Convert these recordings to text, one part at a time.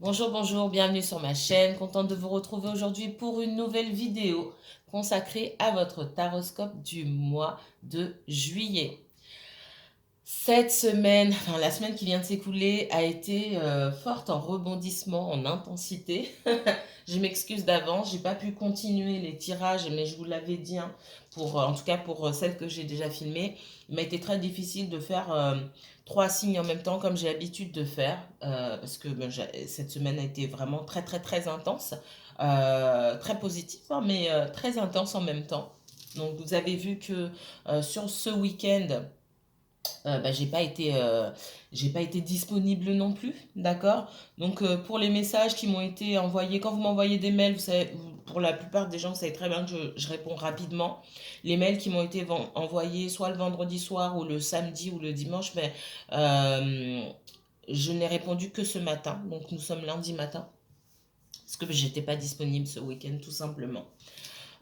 Bonjour, bonjour, bienvenue sur ma chaîne. Contente de vous retrouver aujourd'hui pour une nouvelle vidéo consacrée à votre taroscope du mois de juillet. Cette semaine, enfin la semaine qui vient de s'écouler, a été forte en rebondissement, en intensité. Je m'excuse d'avance, j'ai pas pu continuer les tirages, mais je vous l'avais dit, hein, en tout cas pour celles que j'ai déjà filmées, il m'a été très difficile de faire trois signes en même temps comme j'ai l'habitude de faire, parce que cette semaine a été vraiment très très très intense, très positive, hein, mais très intense en même temps. Donc vous avez vu que sur ce week-end, j'ai pas été disponible non plus, d'accord? Donc pour les messages qui m'ont été envoyés, quand vous m'envoyez des mails, vous savez, pour la plupart des gens, vous savez très bien que je réponds rapidement. Les mails qui m'ont été envoyés soit le vendredi soir ou le samedi ou le dimanche, mais euh, je n'ai répondu que ce matin. Donc nous sommes lundi matin, parce que j'étais pas disponible ce week-end tout simplement.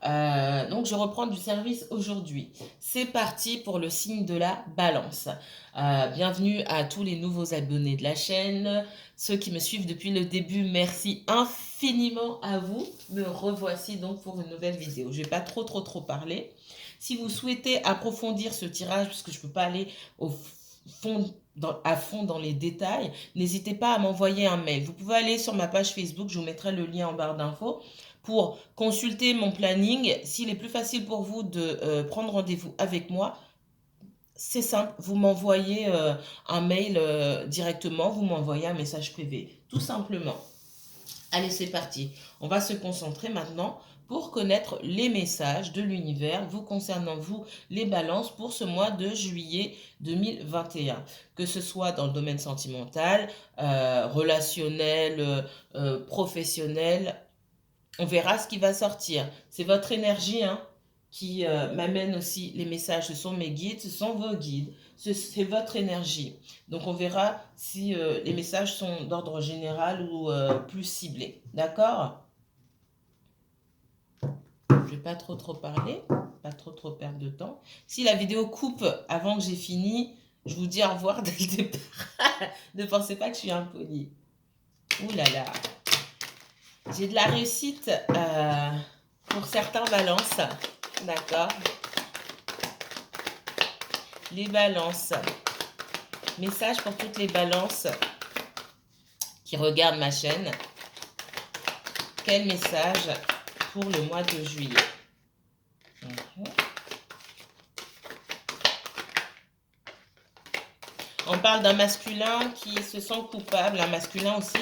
Donc je reprends du service aujourd'hui. C'est parti pour le signe de la balance. Bienvenue à tous les nouveaux abonnés de la chaîne. Ceux qui me suivent depuis le début, merci infiniment à vous. Me revoici donc pour une nouvelle vidéo. Je ne vais pas trop parler. Si vous souhaitez approfondir ce tirage, puisque je ne peux pas aller à fond dans les détails, n'hésitez pas à m'envoyer un mail. Vous pouvez aller sur ma page Facebook, je vous mettrai le lien en barre d'infos pour consulter mon planning. S'il est plus facile pour vous de prendre rendez-vous avec moi, c'est simple, vous m'envoyez un mail directement, vous m'envoyez un message privé, tout simplement. Allez, c'est parti. On va se concentrer maintenant pour connaître les messages de l'univers vous concernant, vous, les balances, pour ce mois de juillet 2021. Que ce soit dans le domaine sentimental, relationnel, professionnel, on verra ce qui va sortir. C'est votre énergie, hein, qui m'amène aussi les messages. Ce sont mes guides, ce sont vos guides. C'est votre énergie. Donc on verra si les messages sont d'ordre général ou plus ciblés. D'accord? Je ne vais pas trop parler, pas trop perdre de temps. Si la vidéo coupe avant que j'ai fini, je vous dis au revoir dès le départ. Ne pensez pas que je suis impolie. Ouh là là. J'ai de la réussite pour certains balances. D'accord. Les balances. Message pour toutes les balances qui regardent ma chaîne. Quel message pour le mois de juillet? On parle d'un masculin qui se sent coupable, un masculin aussi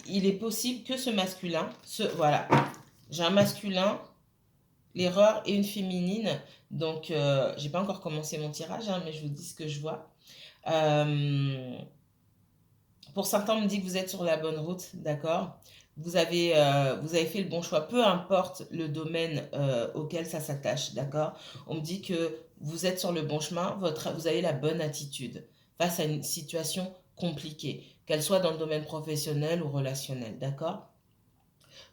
il est possible que ce masculin, voilà, j'ai un masculin, l'erreur et une féminine, donc j'ai pas encore commencé mon tirage, hein, mais je vous dis ce que je vois. Pour certains, on me dit que vous êtes sur la bonne route, d'accord? Vous avez fait le bon choix, peu importe le domaine auquel ça s'attache, d'accord? On me dit que vous êtes sur le bon chemin, vous avez la bonne attitude face à une situation compliquée, qu'elle soit dans le domaine professionnel ou relationnel, d'accord?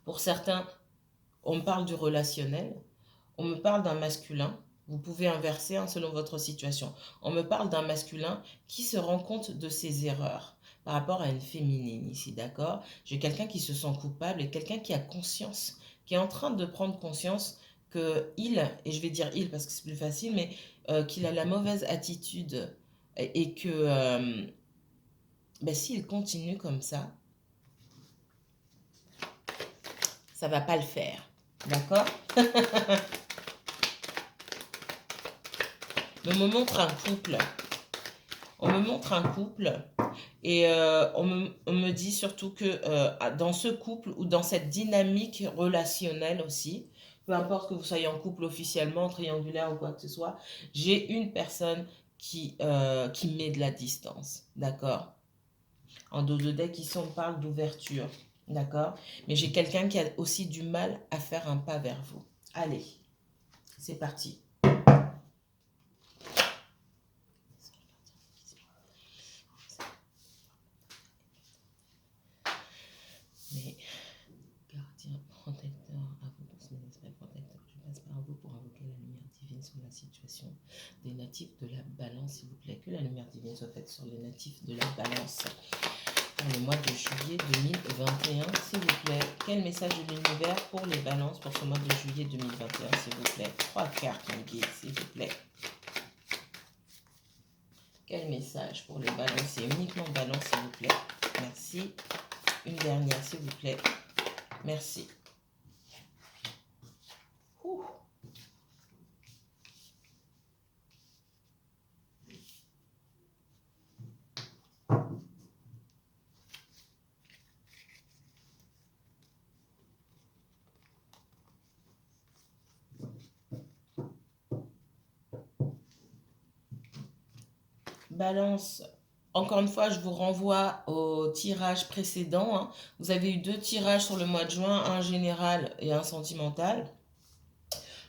Pour certains, on me parle du relationnel, on me parle d'un masculin, vous pouvez inverser, hein, selon votre situation. On me parle d'un masculin qui se rend compte de ses erreurs par rapport à une féminine ici, d'accord? J'ai quelqu'un qui se sent coupable et quelqu'un qui a conscience, qui est en train de prendre conscience que et je vais dire il parce que c'est plus facile, mais qu'il a la mauvaise attitude et que s'il continue comme ça va pas le faire, d'accord? On me montre un couple. On me montre un couple et on me dit surtout que dans ce couple ou dans cette dynamique relationnelle aussi, peu importe que vous soyez en couple officiellement, triangulaire ou quoi que ce soit, j'ai une personne qui met de la distance, d'accord? En dos de deck, ici on parle d'ouverture, d'accord? Mais j'ai quelqu'un qui a aussi du mal à faire un pas vers vous. Allez, c'est parti. Mais gardien protecteur, à vous tous mes esprits protecteurs, je passe par vous pour invoquer la lumière divine sur la situation des natifs de la balance, s'il vous plaît. Que la lumière divine soit faite sur les natifs de la balance. pour le mois de juillet 2021, s'il vous plaît. Quel message de l'univers pour les balances pour ce mois de juillet 2021, s'il vous plaît. 3 cartes, mon guide, s'il vous plaît. Quel message pour les balances et uniquement balance, s'il vous plaît. Merci. Une dernière, s'il vous plaît. Merci. Ouh. Balance, encore une fois, je vous renvoie au tirage précédent. Hein. Vous avez eu 2 tirages sur le mois de juin, un général et un sentimental.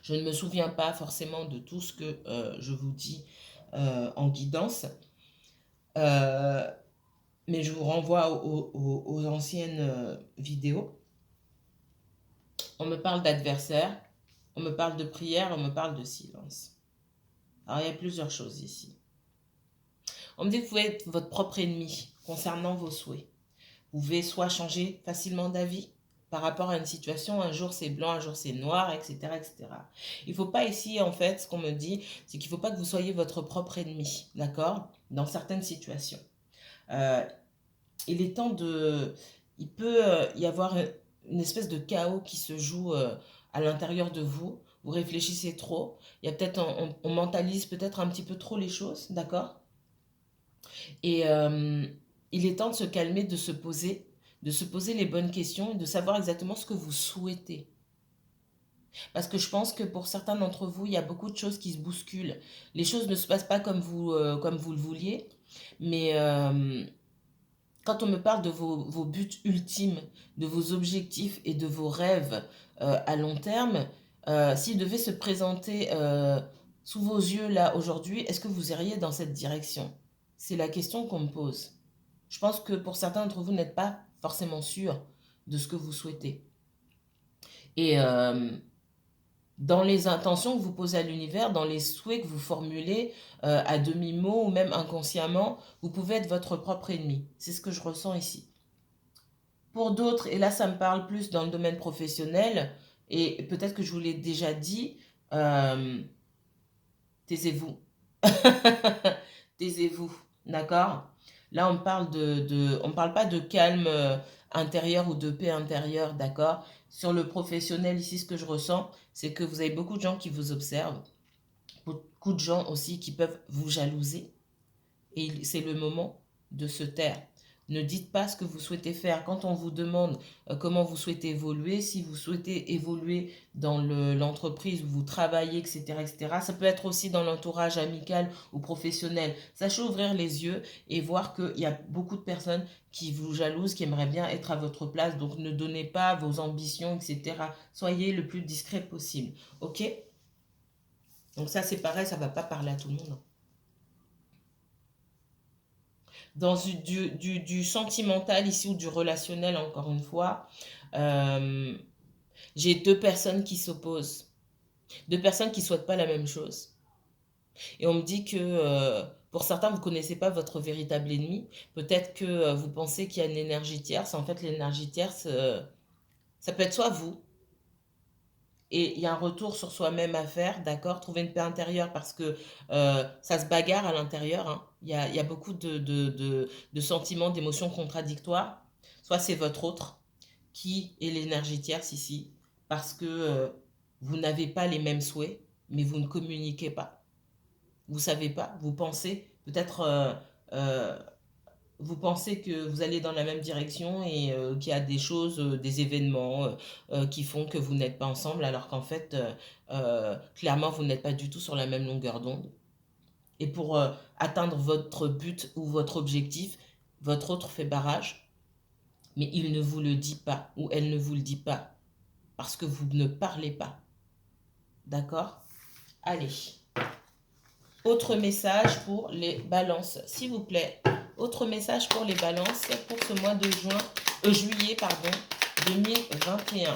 Je ne me souviens pas forcément de tout ce que je vous dis en guidance. Mais je vous renvoie aux anciennes vidéos. On me parle d'adversaire, on me parle de prière, on me parle de silence. Alors, il y a plusieurs choses ici. On me dit que vous pouvez être votre propre ennemi concernant vos souhaits. Vous pouvez soit changer facilement d'avis par rapport à une situation, un jour c'est blanc, un jour c'est noir, etc. etc. Il ne faut pas ici, en fait, ce qu'on me dit, c'est qu'il ne faut pas que vous soyez votre propre ennemi, d'accord? Dans certaines situations. Il est temps de... Il peut y avoir une espèce de chaos qui se joue à l'intérieur de vous. Vous réfléchissez trop. Il y a peut-être, on mentalise peut-être un petit peu trop les choses, d'accord? Et il est temps de se calmer, de se poser les bonnes questions et de savoir exactement ce que vous souhaitez. Parce que je pense que pour certains d'entre vous, il y a beaucoup de choses qui se bousculent. Les choses ne se passent pas comme vous le vouliez, mais quand on me parle de vos buts ultimes, de vos objectifs et de vos rêves à long terme, s'ils devaient se présenter sous vos yeux là aujourd'hui, est-ce que vous iriez dans cette direction? C'est la question qu'on me pose. Je pense que pour certains d'entre vous, n'êtes pas forcément sûr de ce que vous souhaitez. Et dans les intentions que vous posez à l'univers, dans les souhaits que vous formulez à demi-mot ou même inconsciemment, vous pouvez être votre propre ennemi. C'est ce que je ressens ici. Pour d'autres, et là ça me parle plus dans le domaine professionnel, et peut-être que je vous l'ai déjà dit, taisez-vous. Taisez-vous, d'accord? Là, on parle on parle pas de calme intérieur ou de paix intérieure, d'accord? Sur le professionnel, ici, ce que je ressens, c'est que vous avez beaucoup de gens qui vous observent, beaucoup de gens aussi qui peuvent vous jalouser, et c'est le moment de se taire. Ne dites pas ce que vous souhaitez faire. Quand on vous demande comment vous souhaitez évoluer, si vous souhaitez évoluer dans l'entreprise où vous travaillez, etc., etc., ça peut être aussi dans l'entourage amical ou professionnel. Sachez ouvrir les yeux et voir qu'il y a beaucoup de personnes qui vous jalousent, qui aimeraient bien être à votre place. Donc, ne donnez pas vos ambitions, etc. Soyez le plus discret possible. OK? Donc ça, c'est pareil, ça ne va pas parler à tout le monde. Dans du sentimental ici ou du relationnel, encore une fois, j'ai 2 personnes qui s'opposent. 2 personnes qui ne souhaitent pas la même chose. Et on me dit que pour certains, vous ne connaissez pas votre véritable ennemi. Peut-être que vous pensez qu'il y a une énergie tierce. En fait, l'énergie tierce, ça peut être soit vous, et il y a un retour sur soi-même à faire, d'accord? Trouver une paix intérieure parce que ça se bagarre à l'intérieur. Hein. Il y a beaucoup de sentiments, d'émotions contradictoires. Soit c'est votre autre qui est l'énergie tierce ici parce que vous n'avez pas les mêmes souhaits, mais vous ne communiquez pas. Vous ne savez pas, vous pensez peut-être vous pensez que vous allez dans la même direction et qu'il y a des choses, des événements qui font que vous n'êtes pas ensemble, alors qu'en fait, clairement, vous n'êtes pas du tout sur la même longueur d'onde. Et pour atteindre votre but ou votre objectif, votre autre fait barrage, mais il ne vous le dit pas ou elle ne vous le dit pas parce que vous ne parlez pas. D'accord? Allez. Autre message pour les balances, s'il vous plaît. Autre message pour les balances pour ce mois de juillet 2021.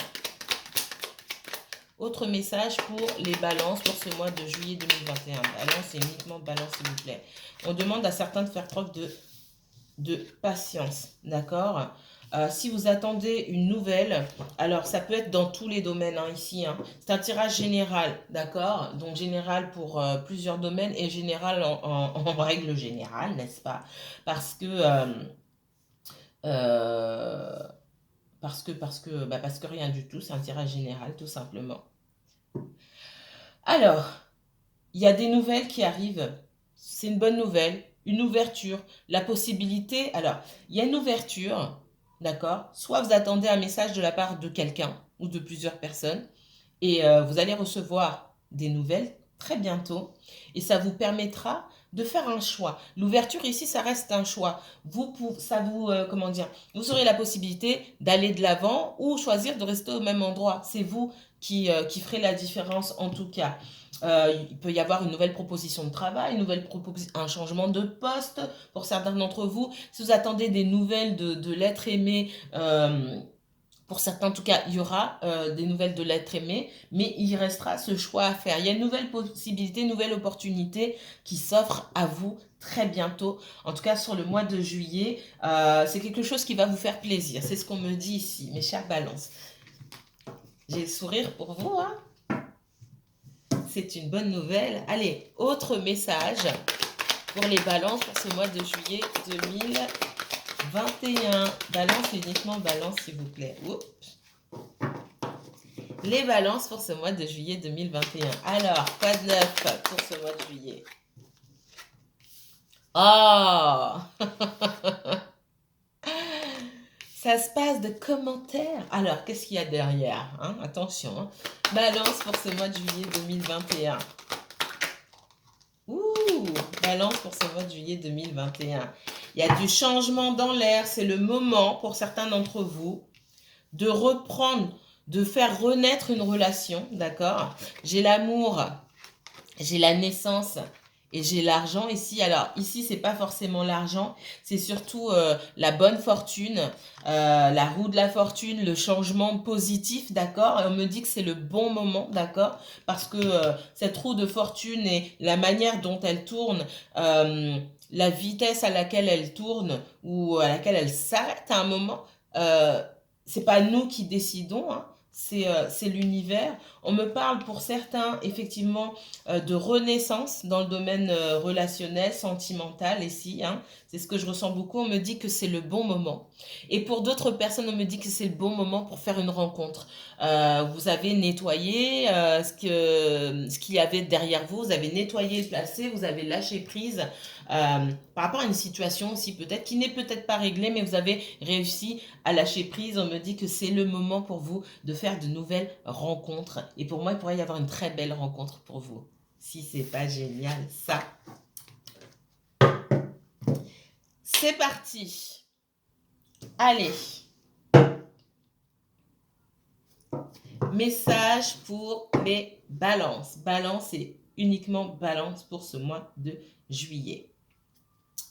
Autre message pour les balances pour ce mois de juillet 2021. Balance et uniquement balance, s'il vous plaît. On demande à certains de faire preuve de de patience, d'accord? Si vous attendez une nouvelle, alors ça peut être dans tous les domaines hein, ici. Hein. C'est un tirage général, d'accord? Donc général pour plusieurs domaines et général en règle générale, n'est-ce pas? Parce que, euh, parce que rien du tout, c'est un tirage général tout simplement. Alors, il y a des nouvelles qui arrivent. C'est une bonne nouvelle, une ouverture, la possibilité. Alors, il y a une ouverture, d'accord? Soit vous attendez un message de la part de quelqu'un ou de plusieurs personnes et vous allez recevoir des nouvelles très bientôt et ça vous permettra de faire un choix. L'ouverture ici, ça reste un choix. Comment dire, vous aurez la possibilité d'aller de l'avant ou choisir de rester au même endroit. C'est vous qui ferez la différence en tout cas. Il peut y avoir une nouvelle proposition de travail, un changement de poste pour certains d'entre vous. Si vous attendez des nouvelles de l'être aimé, pour certains en tout cas, il y aura des nouvelles de l'être aimé, mais il restera ce choix à faire. Il y a une nouvelle possibilité, une nouvelle opportunité qui s'offre à vous très bientôt. En tout cas, sur le mois de juillet, c'est quelque chose qui va vous faire plaisir. C'est ce qu'on me dit ici, mes chers balances. J'ai le sourire pour vous, hein? C'est une bonne nouvelle. Allez, autre message pour les balances pour ce mois de juillet 2021. Balance uniquement balance, s'il vous plaît. Oups. Les balances pour ce mois de juillet 2021. Alors, quoi de neuf pour ce mois de juillet? Oh Ça se passe de commentaires. Alors, qu'est-ce qu'il y a derrière hein? Attention. Hein. Balance pour ce mois de juillet 2021. Ouh, balance pour ce mois de juillet 2021. Il y a du changement dans l'air. C'est le moment pour certains d'entre vous de reprendre, de faire renaître une relation, d'accord? J'ai l'amour, j'ai la naissance et j'ai l'argent ici. Alors ici, c'est pas forcément l'argent, c'est surtout la bonne fortune, la roue de la fortune, le changement positif, d'accord? On me dit que c'est le bon moment, d'accord? Parce que cette roue de fortune et la manière dont elle tourne, la vitesse à laquelle elle tourne ou à laquelle elle s'arrête à un moment, c'est pas nous qui décidons, hein, c'est l'univers. On me parle pour certains, effectivement, de renaissance dans le domaine relationnel, sentimental ici. Hein. C'est ce que je ressens beaucoup. On me dit que c'est le bon moment. Et pour d'autres personnes, on me dit que c'est le bon moment pour faire une rencontre. Vous avez nettoyé ce qu'il y avait derrière vous. Vous avez nettoyé le passé. Vous avez lâché prise par rapport à une situation aussi peut-être qui n'est peut-être pas réglée, mais vous avez réussi à lâcher prise. On me dit que c'est le moment pour vous de faire de nouvelles rencontres. Et pour moi, il pourrait y avoir une très belle rencontre pour vous. Si c'est pas génial, ça. C'est parti. Allez. Message pour les balances. Balance et uniquement balance pour ce mois de juillet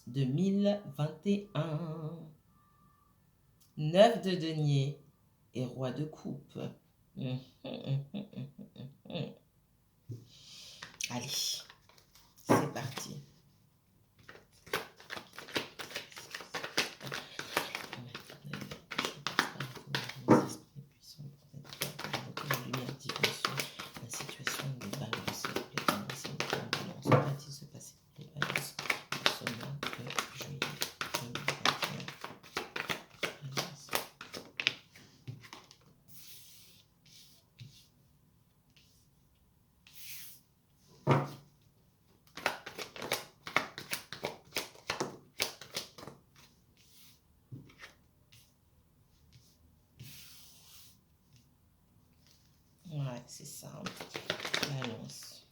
2021. 9 de denier et roi de coupe. Allez, c'est parti. Ouais, c'est ça. Balance.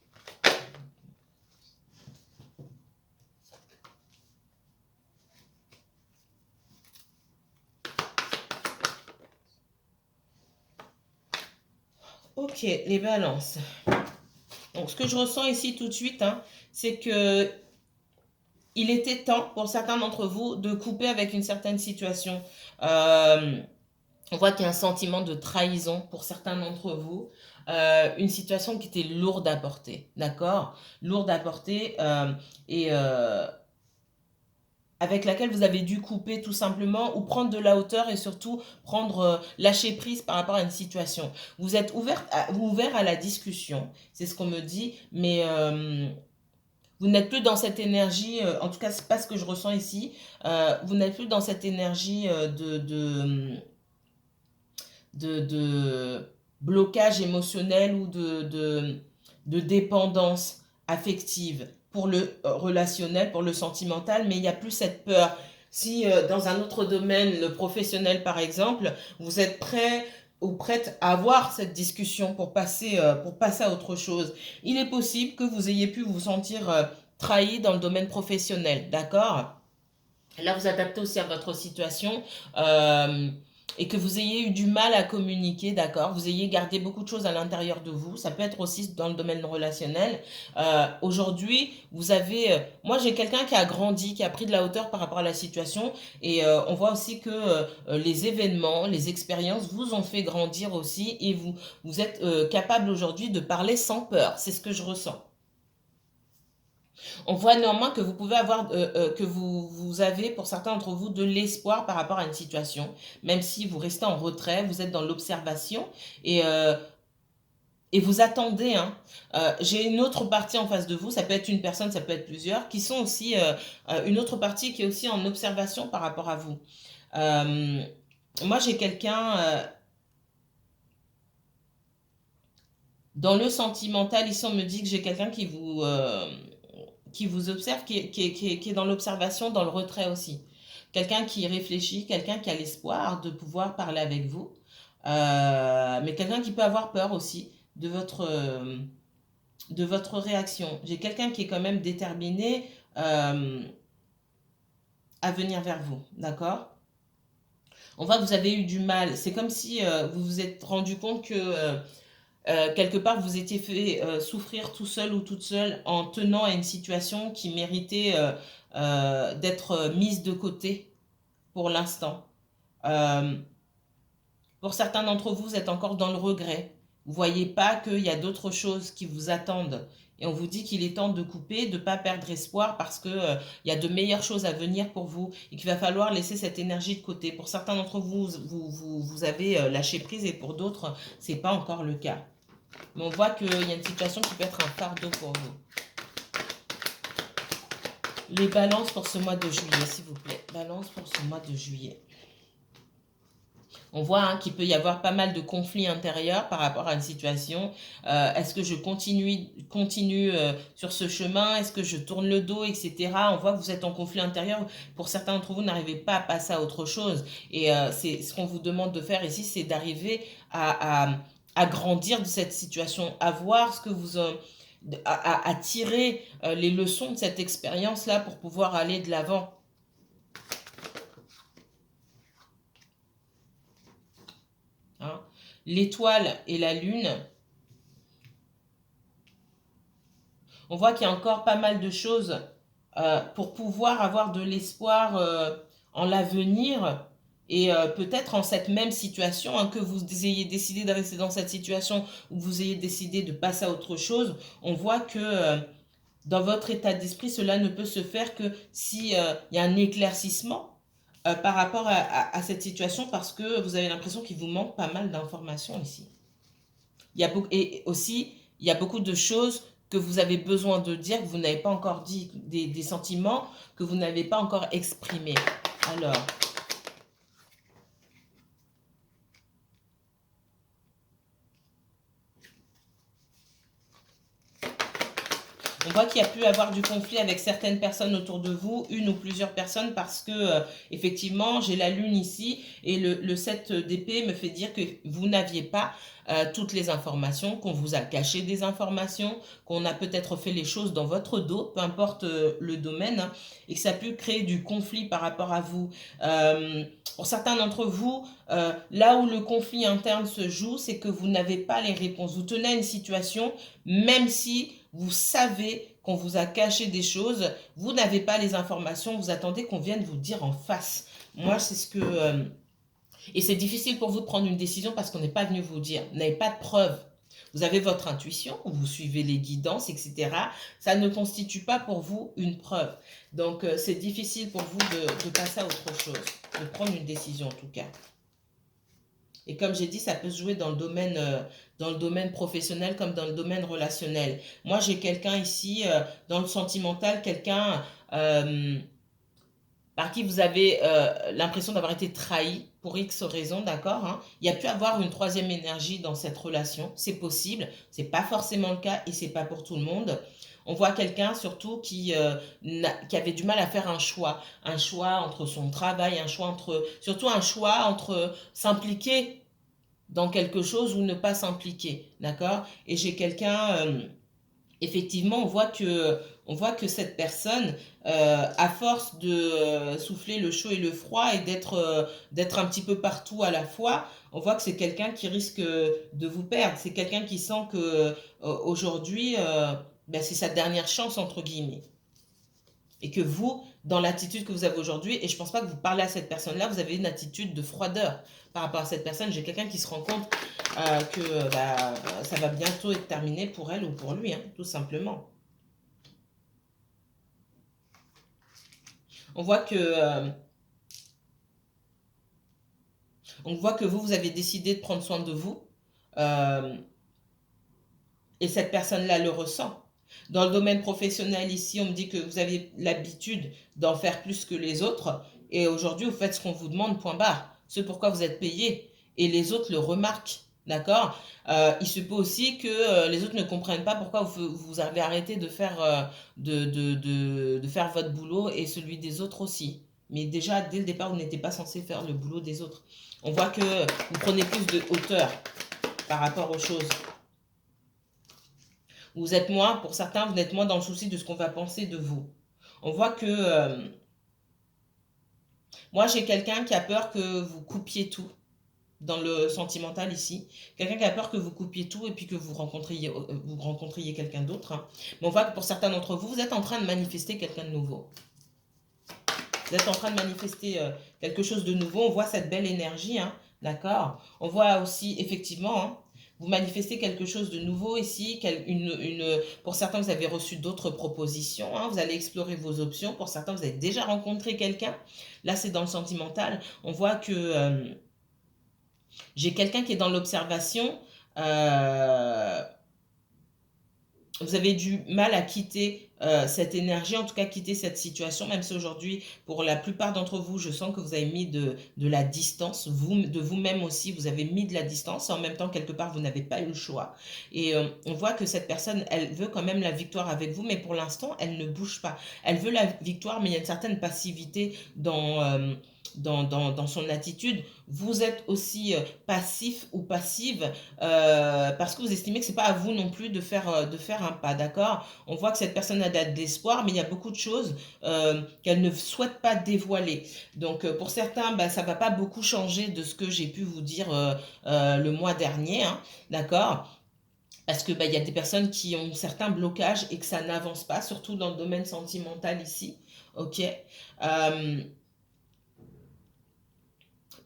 Ok, les balances. Donc, ce que je ressens ici tout de suite, hein, c'est que il était temps pour certains d'entre vous de couper avec une certaine situation. On voit qu'il y a un sentiment de trahison pour certains d'entre vous. Une situation qui était lourde à porter, d'accord? Lourde à porter et avec laquelle vous avez dû couper tout simplement ou prendre de la hauteur et surtout lâcher prise par rapport à une situation. Vous êtes ouvert à la discussion, c'est ce qu'on me dit, mais vous n'êtes plus dans cette énergie, en tout cas c'est pas ce que je ressens ici, vous n'êtes plus dans cette énergie de blocage émotionnel ou de dépendance affective pour le relationnel, pour le sentimental, mais il n'y a plus cette peur. Si dans un autre domaine, le professionnel par exemple, vous êtes prêt ou prête à avoir cette discussion pour passer à autre chose, il est possible que vous ayez pu vous sentir trahi dans le domaine professionnel, d'accord? Là, vous adaptez aussi à votre situation et que vous ayez eu du mal à communiquer, d'accord? Vous ayez gardé beaucoup de choses à l'intérieur de vous. Ça peut être aussi dans le domaine relationnel. Aujourd'hui, vous avez... moi, j'ai quelqu'un qui a grandi, qui a pris de la hauteur par rapport à la situation. Et on voit aussi que les événements, les expériences vous ont fait grandir aussi. Et vous êtes capable aujourd'hui de parler sans peur. C'est ce que je ressens. On voit néanmoins que vous pouvez avoir, que vous avez pour certains d'entre vous de l'espoir par rapport à une situation, même si vous restez en retrait, vous êtes dans l'observation et vous attendez. Hein. J'ai une autre partie en face de vous, ça peut être une personne, ça peut être plusieurs, qui sont aussi une autre partie qui est aussi en observation par rapport à vous. Moi, j'ai quelqu'un dans le sentimental, ici on me dit que j'ai quelqu'un qui vous observe, qui est dans l'observation, dans le retrait aussi. Quelqu'un qui réfléchit, quelqu'un qui a l'espoir de pouvoir parler avec vous, mais quelqu'un qui peut avoir peur aussi de votre réaction. J'ai quelqu'un qui est quand même déterminé à venir vers vous, d'accord? On voit que vous avez eu du mal. C'est comme si vous vous êtes rendu compte que quelque part vous étiez fait souffrir tout seul ou toute seule en tenant à une situation qui méritait d'être mise de côté pour l'instant. Euh, pour certains d'entre vous, vous êtes encore dans le regret. Vous ne voyez pas qu'il y a d'autres choses qui vous attendent. Et on vous dit qu'il est temps de couper, de ne pas perdre espoir parce qu'il y a de meilleures choses à venir pour vous et qu'il va falloir laisser cette énergie de côté. Pour certains d'entre vous, vous avez lâché prise et pour d'autres, ce n'est pas encore le cas. Mais on voit qu'il y a une situation qui peut être un fardeau pour vous. Les balances pour ce mois de juillet, s'il vous plaît. Balance pour ce mois de juillet. On voit qu'il peut y avoir pas mal de conflits intérieurs par rapport à une situation. Est-ce que je continue sur ce chemin? Est-ce que je tourne le dos, etc. On voit que vous êtes en conflit intérieur. Pour certains d'entre vous, n'arrivez pas à passer à autre chose. Et c'est ce qu'on vous demande de faire ici, c'est d'arriver à grandir de cette situation, à voir ce que vous... à tirer les leçons de cette expérience-là pour pouvoir aller de l'avant. Hein. L'étoile et la lune, on voit qu'il y a encore pas mal de choses pour pouvoir avoir de l'espoir en l'avenir et peut-être en cette même situation, hein, que vous ayez décidé de rester dans cette situation ou que vous ayez décidé de passer à autre chose, on voit que dans votre état d'esprit, cela ne peut se faire que s'il y a un éclaircissement par rapport à cette situation parce que vous avez l'impression qu'il vous manque pas mal d'informations ici. Et aussi, il y a beaucoup de choses que vous avez besoin de dire, que vous n'avez pas encore dit, des sentiments que vous n'avez pas encore exprimés. Alors, on voit qu'il y a pu avoir du conflit avec certaines personnes autour de vous, une ou plusieurs personnes, parce que effectivement, j'ai la lune ici et le 7 d'épée me fait dire que vous n'aviez pas toutes les informations, qu'on vous a caché des informations, qu'on a peut-être fait les choses dans votre dos, peu importe le domaine, hein, et que ça a pu créer du conflit par rapport à vous. Pour certains d'entre vous, là où le conflit interne se joue, c'est que vous n'avez pas les réponses. Vous tenez à une situation, même si vous savez qu'on vous a caché des choses, vous n'avez pas les informations, vous attendez qu'on vienne vous dire en face. Moi, c'est ce que... et c'est difficile pour vous de prendre une décision parce qu'on n'est pas venu vous dire. Vous n'avez pas de preuves. Vous avez votre intuition, vous suivez les guidances, etc. Ça ne constitue pas pour vous une preuve. Donc, c'est difficile pour vous de passer à autre chose, de prendre une décision en tout cas. Et comme j'ai dit, ça peut se jouer dans le domaine professionnel comme dans le domaine relationnel. Moi, j'ai quelqu'un ici, dans le sentimental, quelqu'un par qui vous avez l'impression d'avoir été trahi pour X raisons, d'accord, hein. Il y a pu avoir une troisième énergie dans cette relation, c'est possible, c'est pas forcément le cas et c'est pas pour tout le monde. On voit quelqu'un surtout qui avait du mal à faire un choix entre son travail, surtout un choix entre s'impliquer dans quelque chose ou ne pas s'impliquer, d'accord. Et j'ai quelqu'un, effectivement, on voit que cette personne, à force de souffler le chaud et le froid et d'être un petit peu partout à la fois, on voit que c'est quelqu'un qui risque de vous perdre. C'est quelqu'un qui sent que aujourd'hui, ben, c'est sa dernière chance, entre guillemets. Et que vous, dans l'attitude que vous avez aujourd'hui, et je ne pense pas que vous parlez à cette personne-là, vous avez une attitude de froideur par rapport à cette personne. J'ai quelqu'un qui se rend compte que bah, ça va bientôt être terminé pour elle ou pour lui, hein, tout simplement. On voit que vous avez décidé de prendre soin de vous. euh, et cette personne-là le ressent. Dans le domaine professionnel, ici, on me dit que vous avez l'habitude d'en faire plus que les autres. Et aujourd'hui, vous faites ce qu'on vous demande, point barre. Ce pourquoi vous êtes payé. Et les autres le remarquent. D'accord. Il se peut aussi que les autres ne comprennent pas pourquoi vous avez arrêté de faire, de faire votre boulot et celui des autres aussi. Mais déjà, dès le départ, vous n'étiez pas censé faire le boulot des autres. On voit que vous prenez plus de hauteur par rapport aux choses. Vous êtes moins, pour certains, vous êtes moins dans le souci de ce qu'on va penser de vous. On voit que moi, j'ai quelqu'un qui a peur que vous coupiez tout dans le sentimental ici. Quelqu'un qui a peur que vous coupiez tout et puis que vous rencontriez quelqu'un d'autre, hein. Mais on voit que pour certains d'entre vous, vous êtes en train de manifester quelqu'un de nouveau. Vous êtes en train de manifester quelque chose de nouveau. On voit cette belle énergie, hein, d'accord. On voit aussi, effectivement, hein, vous manifestez quelque chose de nouveau ici. Pour certains, vous avez reçu d'autres propositions, hein, vous allez explorer vos options. Pour certains, vous avez déjà rencontré quelqu'un. Là, c'est dans le sentimental. On voit que j'ai quelqu'un qui est dans l'observation. Euh, vous avez du mal à quitter cette énergie, en tout cas quitter cette situation, même si aujourd'hui, pour la plupart d'entre vous, je sens que vous avez mis de la distance, de vous-même aussi, vous avez mis de la distance, et en même temps, quelque part, vous n'avez pas eu le choix. Et on voit que cette personne, elle veut quand même la victoire avec vous, mais pour l'instant, elle ne bouge pas. Elle veut la victoire, mais il y a une certaine passivité dans son attitude. Vous êtes aussi passif ou passive parce que vous estimez que c'est pas à vous non plus de faire un pas, d'accord. On voit que cette personne a de l'espoir, mais il y a beaucoup de choses qu'elle ne souhaite pas dévoiler. Donc pour certains, bah, ça va pas beaucoup changer de ce que j'ai pu vous dire le mois dernier, hein, d'accord. Parce que bah, y a des personnes qui ont certains blocages et que ça n'avance pas, surtout dans le domaine sentimental ici, ok.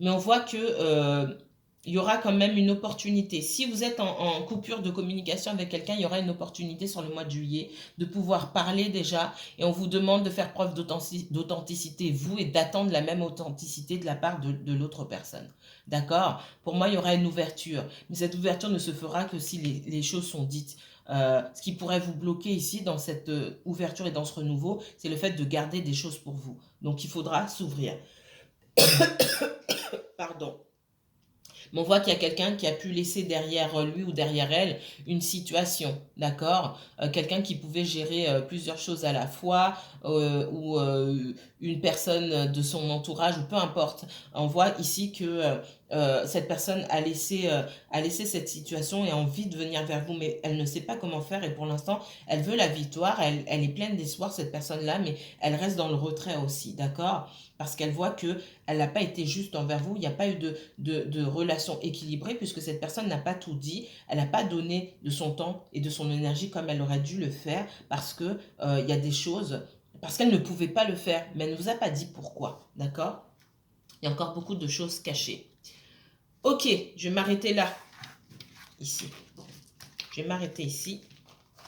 Mais on voit que il y aura quand même une opportunité. Si vous êtes en coupure de communication avec quelqu'un, il y aura une opportunité sur le mois de juillet de pouvoir parler déjà. Et on vous demande de faire preuve d'authenticité, vous, et d'attendre la même authenticité de la part de l'autre personne. D'accord. Pour moi, il y aura une ouverture. Mais cette ouverture ne se fera que si les choses sont dites. Ce qui pourrait vous bloquer ici dans cette ouverture et dans ce renouveau, c'est le fait de garder des choses pour vous. Donc il faudra s'ouvrir. Pardon. Mais on voit qu'il y a quelqu'un qui a pu laisser derrière lui ou derrière elle une situation, d'accord. Quelqu'un qui pouvait gérer plusieurs choses à la fois, ou une personne de son entourage, ou peu importe. On voit ici que cette personne a laissé cette situation et a envie de venir vers vous, mais elle ne sait pas comment faire et pour l'instant, elle veut la victoire, elle est pleine d'espoir, cette personne-là, mais elle reste dans le retrait aussi, d'accord. Parce qu'elle voit que elle n'a pas été juste envers vous, il n'y a pas eu de relation équilibrée puisque cette personne n'a pas tout dit, elle n'a pas donné de son temps et de son énergie comme elle aurait dû le faire parce que il y a des choses, parce qu'elle ne pouvait pas le faire, mais elle ne vous a pas dit pourquoi, d'accord. Il y a encore beaucoup de choses cachées. Ok, je vais m'arrêter là, ici. Je vais m'arrêter ici.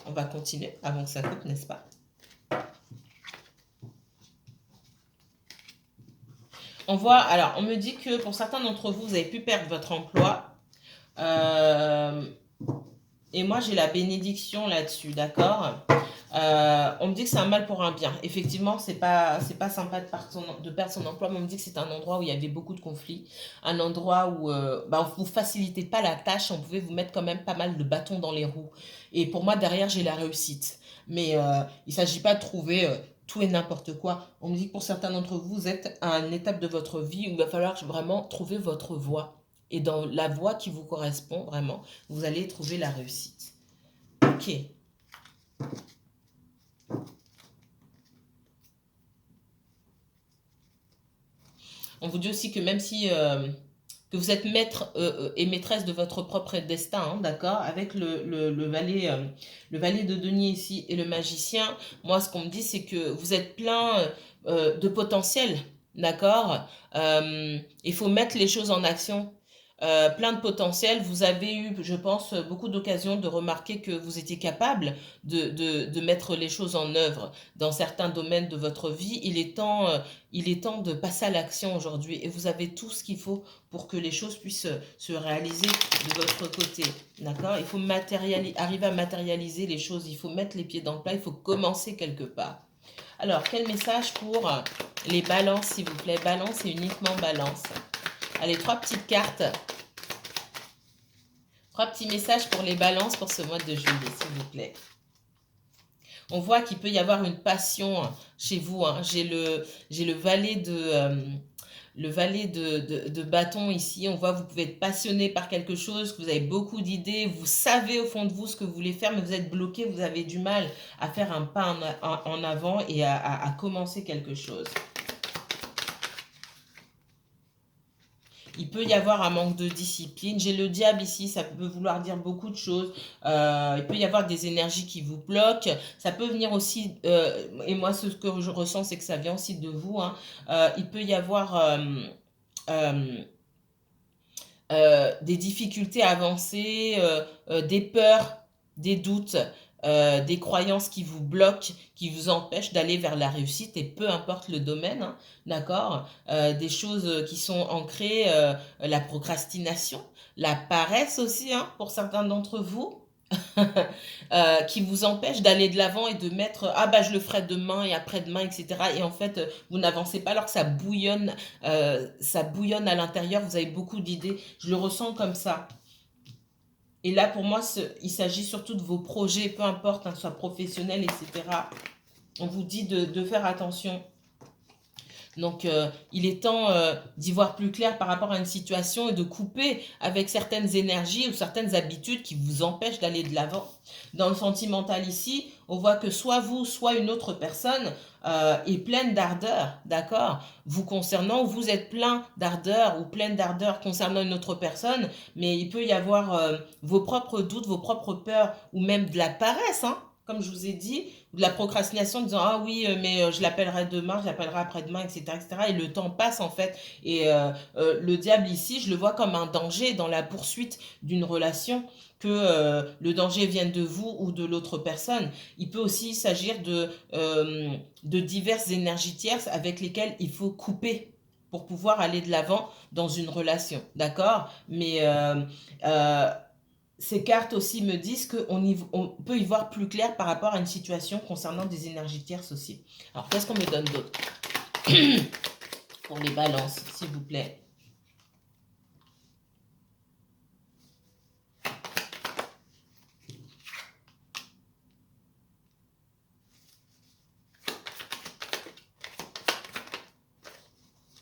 On va continuer avant que ça coupe, n'est-ce pas? On voit, alors, on me dit que pour certains d'entre vous, vous avez pu perdre votre emploi. Et moi, j'ai la bénédiction là-dessus, d'accord? On me dit que c'est un mal pour un bien. Effectivement, c'est pas sympa de perdre son emploi, mais on me dit que c'est un endroit où il y avait beaucoup de conflits, un endroit où vous facilitez pas la tâche, on pouvait vous mettre quand même pas mal de bâtons dans les roues. Et pour moi, derrière, j'ai la réussite. Mais il s'agit pas de trouver tout et n'importe quoi. On me dit que pour certains d'entre vous, vous êtes à une étape de votre vie où il va falloir vraiment trouver votre voie. Et dans la voie qui vous correspond vraiment, vous allez trouver la réussite. Ok. On vous dit aussi que même si que vous êtes maître et maîtresse de votre propre destin, hein, d'accord, avec le valet de denier ici et le magicien, moi ce qu'on me dit c'est que vous êtes plein de potentiel, d'accord. Il faut mettre les choses en action. Plein de potentiel. Vous avez eu, je pense, beaucoup d'occasions de remarquer que vous étiez capable de mettre les choses en œuvre dans certains domaines de votre vie. Il est temps de passer à l'action aujourd'hui et vous avez tout ce qu'il faut pour que les choses puissent se réaliser de votre côté. D'accord? Il faut arriver à matérialiser les choses, il faut mettre les pieds dans le plat, il faut commencer quelque part. Alors, quel message pour les balances, s'il vous plaît? Balance et uniquement balance. Allez, 3 petites cartes. 3 petits messages pour les balances pour ce mois de juillet, s'il vous plaît. On voit qu'il peut y avoir une passion chez vous. Hein. J'ai le valet de bâton ici. On voit que vous pouvez être passionné par quelque chose, que vous avez beaucoup d'idées, vous savez au fond de vous ce que vous voulez faire, mais vous êtes bloqué, vous avez du mal à faire un pas en avant et à commencer quelque chose. Il peut y avoir un manque de discipline. J'ai le diable ici, ça peut vouloir dire beaucoup de choses. Il peut y avoir des énergies qui vous bloquent. Ça peut venir aussi, et moi ce que je ressens, c'est que ça vient aussi de vous. Hein. Il peut y avoir des difficultés à avancer, des peurs, des doutes. Des croyances qui vous bloquent, qui vous empêchent d'aller vers la réussite, et peu importe le domaine, hein, d'accord, des choses qui sont ancrées, la procrastination, la paresse aussi, hein, pour certains d'entre vous, qui vous empêchent d'aller de l'avant et de mettre ah bah je le ferai demain et après-demain, etc. Et en fait, vous n'avancez pas alors que ça bouillonne à l'intérieur, vous avez beaucoup d'idées, je le ressens comme ça. Et là, pour moi, il s'agit surtout de vos projets, peu importe, hein, soit professionnels, etc. On vous dit de faire attention. Donc, il est temps d'y voir plus clair par rapport à une situation et de couper avec certaines énergies ou certaines habitudes qui vous empêchent d'aller de l'avant. Dans le sentimental ici, on voit que soit vous, soit une autre personne est pleine d'ardeur, d'accord, vous concernant, ou vous êtes plein d'ardeur ou pleine d'ardeur concernant une autre personne, mais il peut y avoir vos propres doutes, vos propres peurs, ou même de la paresse, hein, comme je vous ai dit, ou de la procrastination en disant ah oui mais je l'appellerai demain, je l'appellerai après-demain, etc., etc. Et le temps passe en fait. Et le diable ici, je le vois comme un danger dans la poursuite d'une relation, que le danger vienne de vous ou de l'autre personne. Il peut aussi s'agir de diverses énergies tierces avec lesquelles il faut couper pour pouvoir aller de l'avant dans une relation, d'accord? Mais ces cartes aussi me disent qu'on peut y voir plus clair par rapport à une situation concernant des énergies tierces aussi. Alors, qu'est-ce qu'on me donne d'autre pour les balances, s'il vous plaît?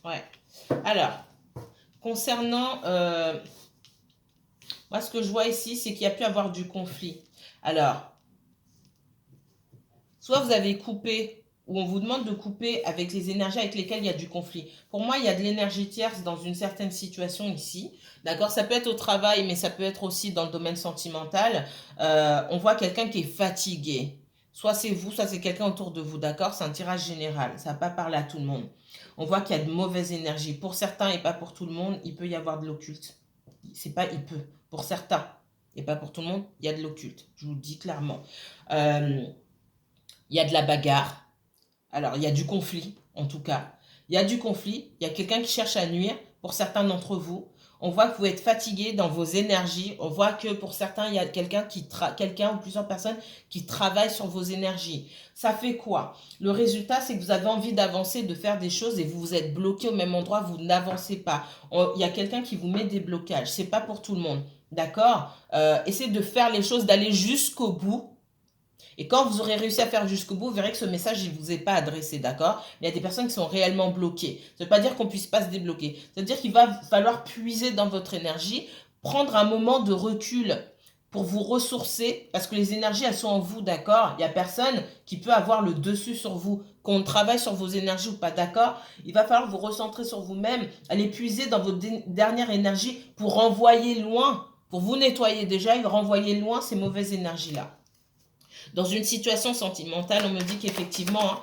Ouais. Alors, concernant... moi, ce que je vois ici, c'est qu'il y a pu avoir du conflit. Alors, soit vous avez coupé, ou on vous demande de couper avec les énergies avec lesquelles il y a du conflit. Pour moi, il y a de l'énergie tierce dans une certaine situation ici. D'accord? Ça peut être au travail, mais ça peut être aussi dans le domaine sentimental. On voit quelqu'un qui est fatigué. Soit c'est vous, soit c'est quelqu'un autour de vous. D'accord? C'est un tirage général. Ça ne va pas parler à tout le monde. On voit qu'il y a de mauvaises énergies. Pour certains et pas pour tout le monde, il peut y avoir de l'occulte. C'est pas il peut. Pour certains et pas pour tout le monde, il y a de l'occulte. Je vous le dis clairement. Il y a de la bagarre. Alors, il y a du conflit, en tout cas. Il y a du conflit. Il y a quelqu'un qui cherche à nuire pour certains d'entre vous. On voit que vous êtes fatigué dans vos énergies. On voit que pour certains, il y a quelqu'un ou plusieurs personnes qui travaillent sur vos énergies. Ça fait quoi? Le résultat, c'est que vous avez envie d'avancer, de faire des choses et vous vous êtes bloqué au même endroit, vous n'avancez pas. Il y a quelqu'un qui vous met des blocages. C'est pas pour tout le monde. D'accord? Essayez de faire les choses, d'aller jusqu'au bout. Et quand vous aurez réussi à faire jusqu'au bout, vous verrez que ce message ne vous est pas adressé, d'accord? Il y a des personnes qui sont réellement bloquées. Ça ne veut pas dire qu'on ne puisse pas se débloquer. Ça veut dire qu'il va falloir puiser dans votre énergie, prendre un moment de recul pour vous ressourcer, parce que les énergies, elles sont en vous, d'accord? Il n'y a personne qui peut avoir le dessus sur vous. Qu'on travaille sur vos énergies ou pas, d'accord? Il va falloir vous recentrer sur vous-même, aller puiser dans vos dernières énergies pour renvoyer loin, pour vous nettoyer déjà et renvoyer loin ces mauvaises énergies-là. Dans une situation sentimentale, on me dit qu'effectivement,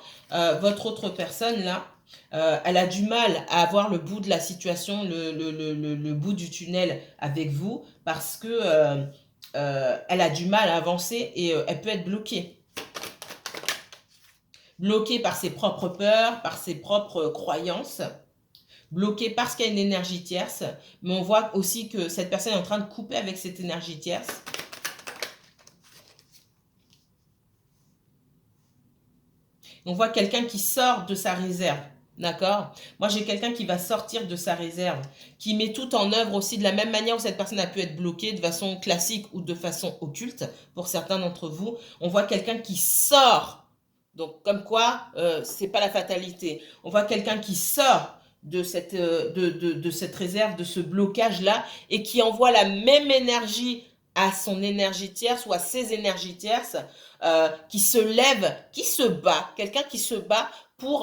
votre autre personne, là, elle a du mal à avoir le bout de la situation, le bout du tunnel avec vous, parce que elle a du mal à avancer et elle peut être bloquée. Bloquée par ses propres peurs, par ses propres croyances, bloquée parce qu'il y a une énergie tierce, mais on voit aussi que cette personne est en train de couper avec cette énergie tierce. On voit quelqu'un qui sort de sa réserve, d'accord? Moi, j'ai quelqu'un qui va sortir de sa réserve, qui met tout en œuvre aussi de la même manière où cette personne a pu être bloquée de façon classique ou de façon occulte, pour certains d'entre vous. On voit quelqu'un qui sort, donc comme quoi, c'est pas la fatalité. On voit quelqu'un qui sort de cette réserve, de ce blocage-là, et qui envoie la même énergie à son énergie tierce ou à ses énergies tierces, qui se lève, qui se bat, quelqu'un qui se bat pour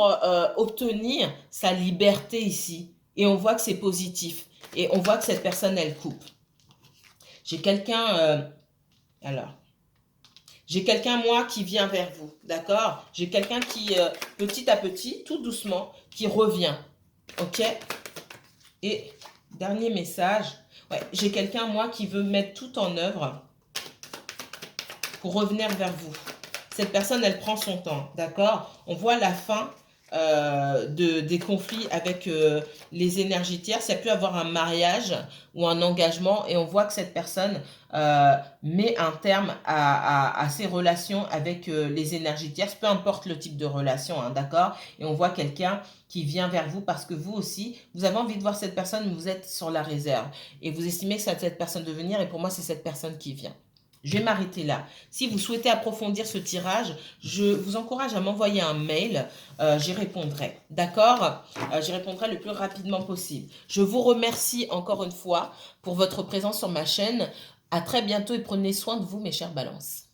obtenir sa liberté ici. Et on voit que c'est positif. Et on voit que cette personne, elle coupe. J'ai quelqu'un, j'ai quelqu'un, moi, qui vient vers vous, d'accord? J'ai quelqu'un qui, petit à petit, tout doucement, qui revient, ok? Et dernier message, ouais, j'ai quelqu'un, moi, qui veut mettre tout en œuvre pour revenir vers vous. Cette personne, elle prend son temps, d'accord? On voit la fin des conflits avec les énergies tierces. Il y a pu avoir un mariage ou un engagement et on voit que cette personne met un terme à ses relations avec les énergies tierces, peu importe le type de relation, hein, d'accord? Et on voit quelqu'un qui vient vers vous parce que vous aussi, vous avez envie de voir cette personne, mais vous êtes sur la réserve. Et vous estimez que c'est à cette personne de venir et pour moi, c'est cette personne qui vient. Je vais m'arrêter là. Si vous souhaitez approfondir ce tirage, je vous encourage à m'envoyer un mail. J'y répondrai. D'accord? J'y répondrai le plus rapidement possible. Je vous remercie encore une fois pour votre présence sur ma chaîne. À très bientôt et prenez soin de vous, mes chères balances.